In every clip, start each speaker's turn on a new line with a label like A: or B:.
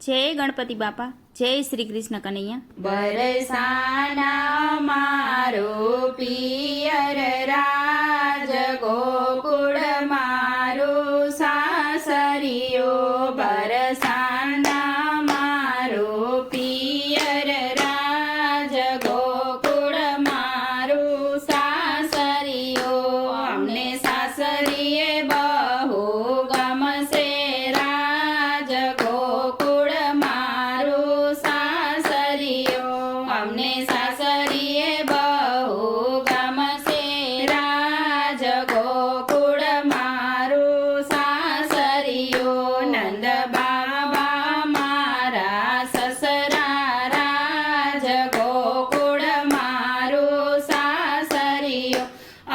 A: જય ગણપતિ બાપા, જય શ્રી કૃષ્ણ કનૈયા।
B: બરસાના મારો પિયર રાજ, ગોકુળ મારો સાસરિયો। બરસાના મારો પિયર રાજ, ગોકુળ મારો સાસરિયો। અમને સાસરીએ બહુ ગમશે રાજ, ગોકુળ મારો સાસરિયો। અમને સાસરીએ બહુ ગમશે રાજ, ગોકુળ મારો સાસરિયો। નંદ બાબા મારા સસરા રાજ, ગોકુળ મારો સાસરિયો।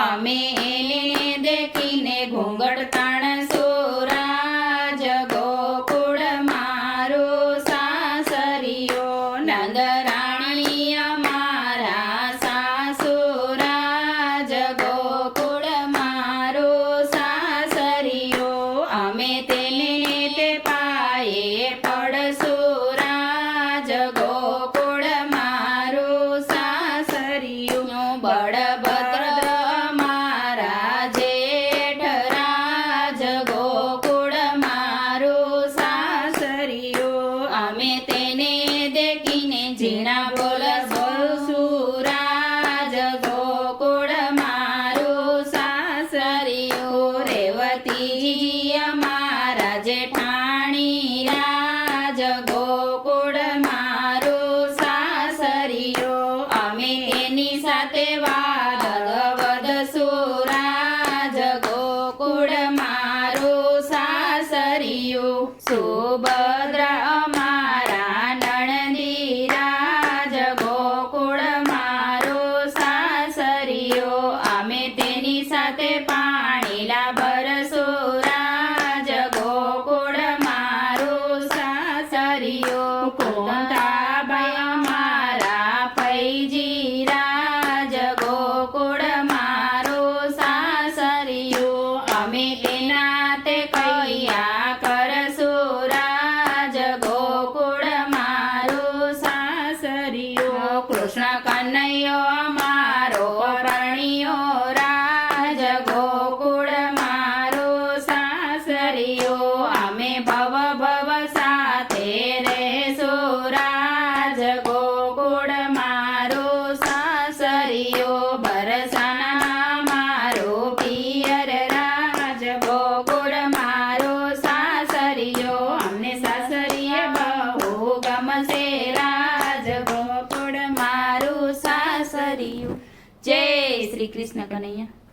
B: અમે એને દેખીને ઘૂંઘટ તાણસો રાજ, ગોકુળ મારો સાસરિયો। નંદ રાણી અમારા સાસુ રાજ, ગોકુળ મારો સાસરિયો। અમે તેને તે પાયે પડસો રાજ, ગોકુળ મારો સાસરિયો। બળભદ્ર અમારા જેઠ રાજ, ગોકુળ મારો સાસરિયો। અમે તેને દેખીને ઝીણા બોલશો રાજ, ગોકુળ મારો સાસરિયો। રેવતીજી અમારા જેઠાણી રાજ, ગોકુળ મારો સાસરિયો। અમે એની સાથે વાદળ વધશો રાજ, ગોકુળ મારો સાસરિયો। સુભદ્રા અમારા નણંદી રાજ, ગોકુળ મારો સાસરિયો। અમે તેની સાથે પાણીલા ભરશો રાજ, ગોકુળ મારો સાસરિયો। કોંતાબાઈ અમારા ફૈજી રાજ, ગોકુળ મારો સાસરિયો। અમે તેના તે કૈયા કરશો રાજ, ગોકુળ મારો સાસરિયો। કૃષ્ણ કનૈયો અમારો પરણિયો રાજ, ગોકુળ મારો સાસરિયો। અમે ભવ ભવ સાથે રહેશો રાજ, ગોકુળ મારો સાસરિયો। બરસાના મારો પિયર રાજ, ગોકુળ મારો સાસરિયો। અમને સાસરીએ બહુ ગમશે રાજ, ગોકુળ મારું સાસરિયું। જય શ્રી કૃષ્ણ કનૈયા।